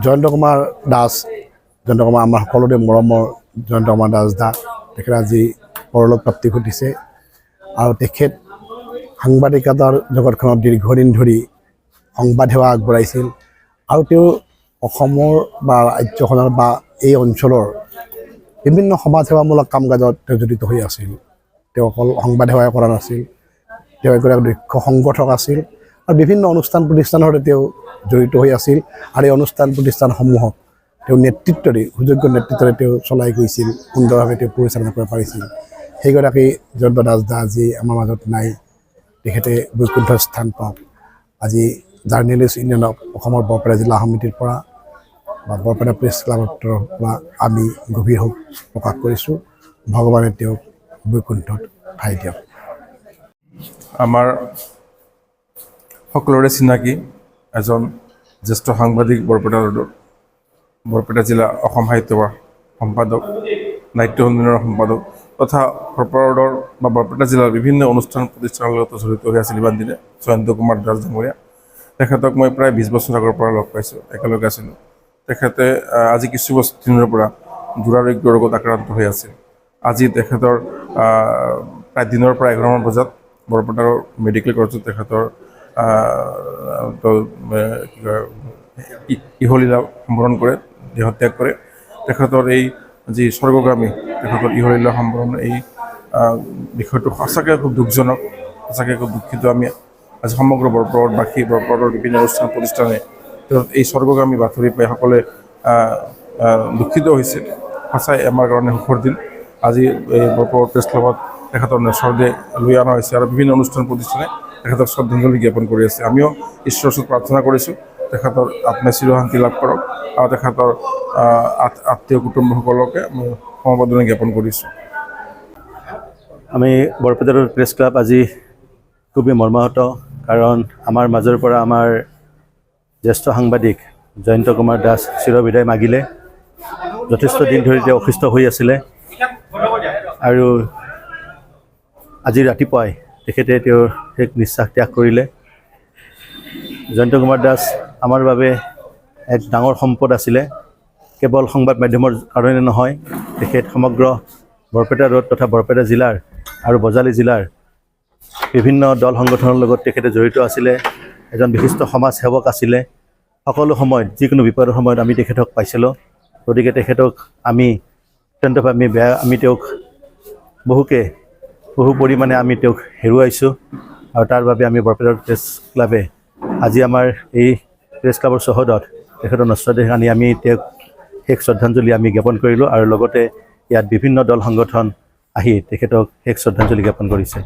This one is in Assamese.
জয়ন্ত কুমাৰ দাস আমাৰ সকলোৰে মৰমৰ জয়ন্ত কুমাৰ দাস দা তেখেত আজি পৰলোক প্ৰাপ্তি ঘটিছে আৰু তেখেত সাংবাদিকতাৰ জগতখনত দীৰ্ঘদিন ধৰি সংবাদ সেৱা আগবঢ়াইছিল আৰু তেওঁ অসমৰ বা ৰাজ্যখনৰ বা এই অঞ্চলৰ বিভিন্ন সমাজ সেৱামূলক কাম কাজত তেওঁ জড়িত হৈ আছিল। তেওঁ অকল সংবাদ সেৱাই কৰা নাছিল, তেওঁ এগৰাকী দক্ষ সংগঠক আছিল আৰু বিভিন্ন অনুষ্ঠান প্ৰতিষ্ঠানৰ সৈতে তেওঁ জড়িত হৈ আছিল আৰু এই অনুষ্ঠান প্ৰতিষ্ঠানসমূহক তেওঁ নেতৃত্বৰে সুযোগ্য নেতৃত্বৰে তেওঁ চলাই গৈছিল, সুন্দৰভাৱে তেওঁ পৰিচালনা কৰিব পাৰিছিল। সেইগৰাকী জয়ন্ত দাস দা আজি আমাৰ মাজত নাই, তেখেতে বৈকুণ্ঠৰ স্থান পাওক। আজি জাৰ্নেলিষ্ট ইউনিয়ন অফ অসমৰ বৰপেটা জিলা সমিতিৰ পৰা বা বৰপেটা প্ৰেছ ক্লাবৰ পৰা আমি গভীৰ শোক প্ৰকাশ কৰিছোঁ। ভগৱানে তেওঁক বৈকুণ্ঠত ঠাই দিয়ক। আমাৰ সকলোৰে চিনাকি এজন জ্যেষ্ঠ সাংবাদিক বৰপেটা জিলা অসম সাহিত্য সম্পাদক, নাট্য সন্মিলনৰ সম্পাদক তথা বৰপেটা বা বৰপেটা জিলাৰ বিভিন্ন অনুষ্ঠান প্ৰতিষ্ঠানৰ লগত জড়িত হৈ আছিল ইমান দিনে জয়ন্ত কুমাৰ দাস ডাঙৰীয়া। তেখেতক মই প্ৰায় 20 বছৰ আগৰ পৰা লগ পাইছোঁ, একেলগে আছিলোঁ। তেখেতে আজি কিছু দিনৰ পৰা দুৰাৰোগ্য ৰোগত আক্ৰান্ত হৈ আছিল। আজি তেখেতৰ প্ৰায় দিনৰ পৰা 11মান বজাত বৰপেটাৰ মেডিকেল কলেজত তেখেতৰ ইহলীলা সম্বৰণ কৰে, দেহত্যাগ কৰে। তেখেতৰ এই যি স্বৰ্গগামী তেখেতৰ ইহলীলা সম্বৰণ এই বিষয়টো সঁচাকৈ খুব দুখজনক, সঁচাকৈ খুব দুখিত। আমি আজি সমগ্ৰ বৰপেটাবাসী, বৰপেটাৰ বিভিন্ন অনুষ্ঠান প্ৰতিষ্ঠানে এই স্বৰ্গগামী বাতৰি পাই সকলোৱে দুখিত হৈছে। সঁচাই আমাৰ কাৰণে সুখৰ দিন। আজি এই বৰপেটা প্ৰেছ ক্লাবত তেখেতৰ শ্ৰদ্ধা লৈ অনা হৈছে আৰু বিভিন্ন অনুষ্ঠান প্ৰতিষ্ঠানে তেখেতক শ্ৰদ্ধাঞ্জলি জ্ঞাপন কৰি আছে। আমিও ঈশ্বৰৰ ওচৰত প্ৰাৰ্থনা কৰিছোঁ তেখেতৰ আত্মাই চিৰশান্তি লাভ কৰক আৰু তেখেতৰ আত্মীয় কুটুম্বসকলকে মই সমবেদনা জ্ঞাপন কৰিছোঁ। আমি বৰপেটাৰ প্ৰেছ ক্লাব আজি খুবেই মৰ্মাহত, কাৰণ আমাৰ মাজৰ পৰা আমাৰ জ্যেষ্ঠ সাংবাদিক জয়ন্ত কুমাৰ দাস চিৰবিদায় মাগিলে। যথেষ্ট দিন ধৰি তেওঁ অসুস্থ হৈ আছিলে আৰু আজি ৰাতিপুৱাই তেখেতে তেওঁৰ শেষ নিশ্বাস ত্যাগ কৰিলে। জয়ন্ত কুমাৰ দাস আমাৰ বাবে এক ডাঙৰ সম্পদ আছিলে, কেৱল সংবাদ মাধ্যমৰ কাৰণে নহয়, তেখেত সমগ্ৰ বৰপেটা ৰোড তথা বৰপেটা জিলাৰ আৰু বজালী জিলাৰ বিভিন্ন দল সংগঠনৰ লগত তেখেতে জড়িত আছিলে। এজন বিশিষ্ট সমাজ সেৱক আছিলে। সকলো সময়ত যিকোনো বিপদৰ সময়ত আমি তেখেতক পাইছিলোঁ। গতিকে তেখেতক আমি অত্যন্তভাৱে আমি তেওঁক বহু পৰিমাণে আমি তেওঁক হেৰুৱাইছোঁ আৰু তাৰ বাবে আমি বৰপেটা প্ৰেছ ক্লাবে আজি আমাৰ এই প্ৰেছ ক্লাবৰ চৌহদত তেখেতৰ নশ্বৰ আনি আমি তেওঁক শেষ শ্ৰদ্ধাঞ্জলি আমি জ্ঞাপন কৰিলোঁ আৰু লগতে ইয়াত বিভিন্ন দল সংগঠন আহি তেখেতক শেষ শ্ৰদ্ধাঞ্জলি জ্ঞাপন কৰিছে।